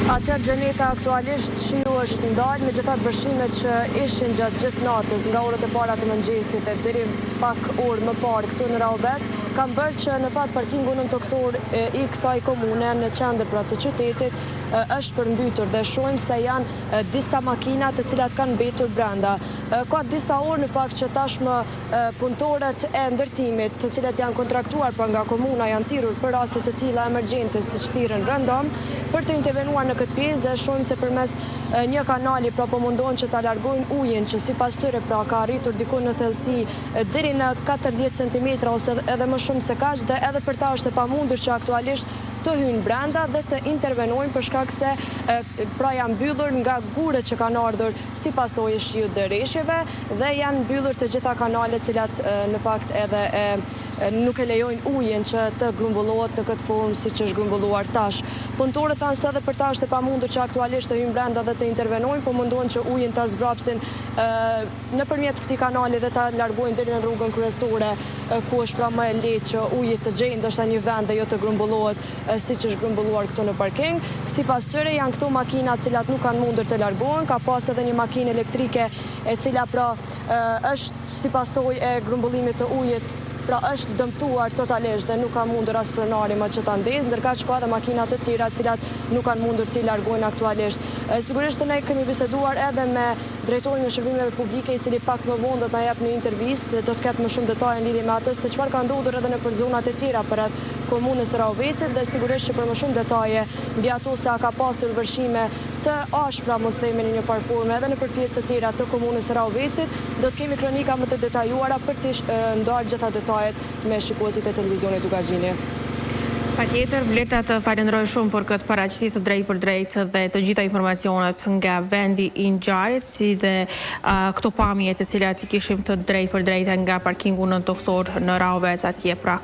Atër Gjeneta aktualisht shiu është ndalë me gjithat vështrimet që ishin gjatë gjithë natës nga orët e para të mëngjesit e deri pak orë më parë këtu në Raubec, kam bërë që në fakt parkingu nën toksor i kësaj komune në qendër pra të qytetit është përmbytur dhe shohim se janë disa makina të cilat kanë mbetur brenda. Ka disa orë në fakt që tashmë punëtorët e ndërtimit të cilat janë kontraktuar pra nga komuna janë thirrur për raste të tilla emergjente siç thirrën rëndom për të intervenuar në këtë pjesë dhe shohim se përmes një kanali pra po mundohen që ta largojnë ujin që sipas tyre pra ka arritur diku në thellësi deri në 40 cm ose edhe më shumë se kaq dhe edhe për ta është e pamundur që aktualisht të hyjnë brenda dhe të intervenojnë për shkak se pra janë mbyllur nga gurët që kanë ardhur si pasojë e shiut dhe rreshjeve dhe janë mbyllur të gjitha kanalet cilat në fakt edhe nuk e lejojnë ujin që të grumbullohet në këtë formë siç është grumbulluar tash. Punëtorët thanë se edhe për ta është e pamundur që aktualisht të hyjnë brenda dhe të intervenojnë, po mundohen që ujin ta zbrapsin nëpërmjet këtij kanali dhe ta largojnë deri në rrugën kryesore ku është pra më e lehtë që uji të gjejë ndoshta një vend dhe jo të grumbullohet siç është grumbulluar këtu në parking. Sipas tyre janë këto makina të cilat nuk kanë mundur të largohen, ka pas edhe një makinë elektrike e cila pra është si pasojë e grumbullimit të ujit pra është dëmtuar totalisht dhe nuk ka mundur as pronari më që ta ndezë, ndërkaq ka edhe makina të tjera të cilat nuk kanë mundur t'i largojnë aktualisht. Sigurisht ne kemi biseduar edhe me drejtorin e shërbimeve publike i cili pak më vonë do t'na jap një intervistë dhe do të ketë më shumë detaje në lidhje me atë se çfarë ka ndodhur edhe nëpër zonat e tjera përreth komunës së Raubecit dhe sigurisht që për më shumë detaje mbi ato se a ka pasur vërshime të ashpra mund të themi në një farë forme edhe nëpër pjesë të tjera të komunës së Raubecit, do të kemi kronika më të detajuara për të ndarë gjitha detajet me shikuesit e televizionit Ugaxhini. Patjetër, Vleta të falenderoj shumë për këtë paraqitje të drejtë për drejtë dhe të gjitha informacionet nga vendi i ngjarjes, si dhe këto pamje të cilat i kishim të drejtë për drejtë nga parkingu nën toksor në Raubec atje pra.